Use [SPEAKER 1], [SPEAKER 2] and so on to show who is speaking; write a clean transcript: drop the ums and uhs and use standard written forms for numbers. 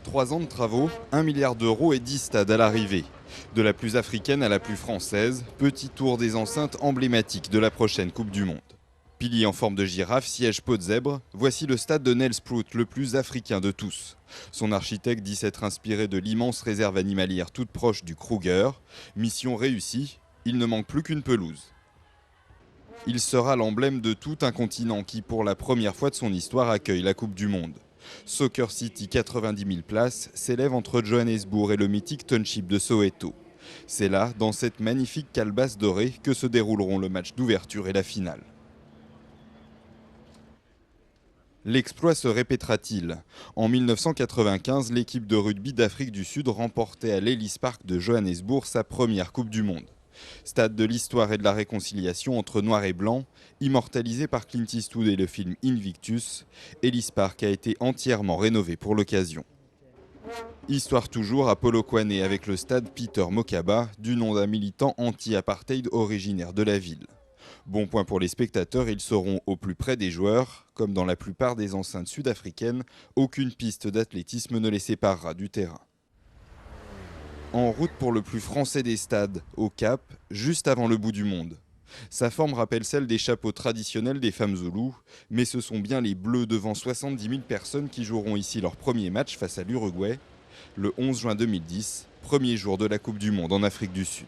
[SPEAKER 1] 3 ans de travaux, 1 milliard d'euros et 10 stades à l'arrivée. De la plus africaine à la plus française, petit tour des enceintes emblématiques de la prochaine Coupe du Monde. Pilier en forme de girafe, siège peau de zèbre, voici le stade de Nelspruit, le plus africain de tous. Son architecte dit s'être inspiré de l'immense réserve animalière toute proche du Kruger. Mission réussie, il ne manque plus qu'une pelouse. Il sera l'emblème de tout un continent qui, pour la première fois de son histoire, accueille la Coupe du Monde. Soccer City, 90 000 places, s'élève entre Johannesburg et le mythique township de Soweto. C'est là, dans cette magnifique calebasse dorée, que se dérouleront le match d'ouverture et la finale. L'exploit se répétera-t-il? En 1995, l'équipe de rugby d'Afrique du Sud remportait à l'Ellis Park de Johannesburg sa première Coupe du Monde. Stade de l'histoire et de la réconciliation entre noir et blanc, immortalisé par Clint Eastwood et le film Invictus, Ellis Park a été entièrement rénové pour l'occasion. Histoire toujours à Polokwane avec le stade Peter Mokaba, du nom d'un militant anti-apartheid originaire de la ville. Bon point pour les spectateurs, ils seront au plus près des joueurs. Comme dans la plupart des enceintes sud-africaines, aucune piste d'athlétisme ne les séparera du terrain. En route pour le plus français des stades, au Cap, juste avant le bout du monde. Sa forme rappelle celle des chapeaux traditionnels des femmes zoulous, mais ce sont bien les Bleus devant 70 000 personnes qui joueront ici leur premier match face à l'Uruguay, le 11 juin 2010, premier jour de la Coupe du Monde en Afrique du Sud.